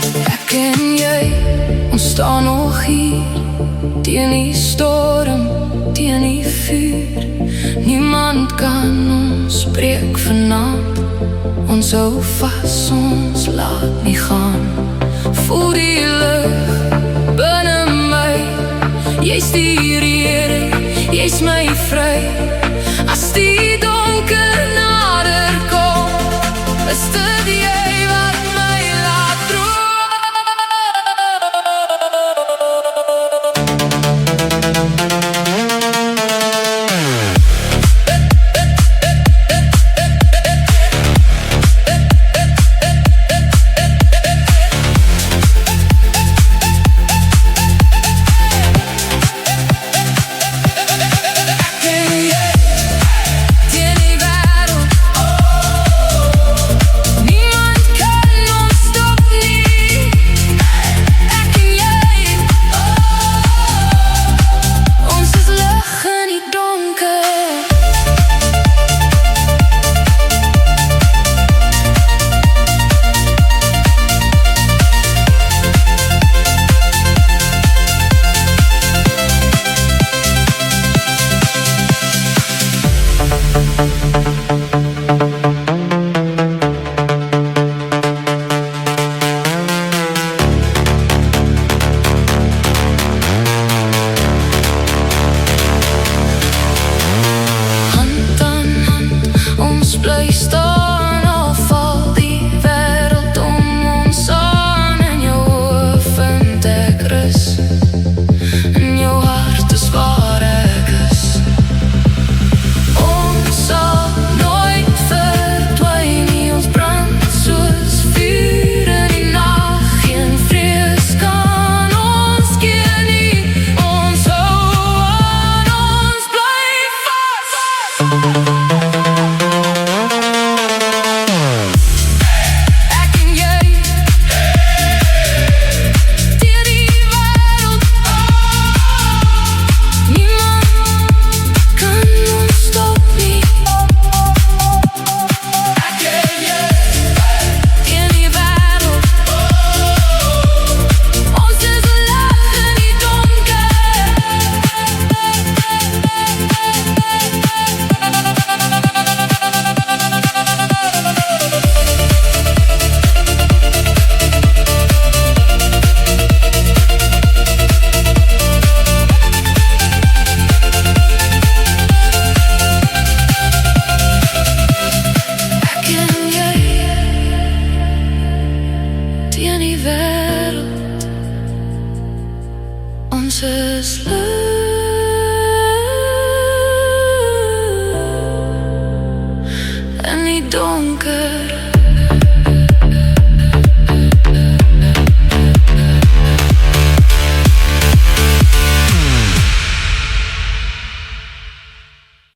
Ek en jy, ons staan nog hier, teen die storm, teen die vuur. Niemand kan ons breek vanaand. Ons hou vas, ons laat nie gaan. Voel die lug binne my. Jy's die Here, jy's my vry. As die donker nader kom, is dit jy wat my laat droom. Bly staan al val die wêreld om ons aan. In jou oë vind ek rus, in jou hart is waar ek is. Ons sal nooit verdwyn nie, ons brand soos vuur in die nag. Geen vrees kan ons keer nie, ons hou aan, ons bly vas. Teen die wêreld, ons is lig in die donker.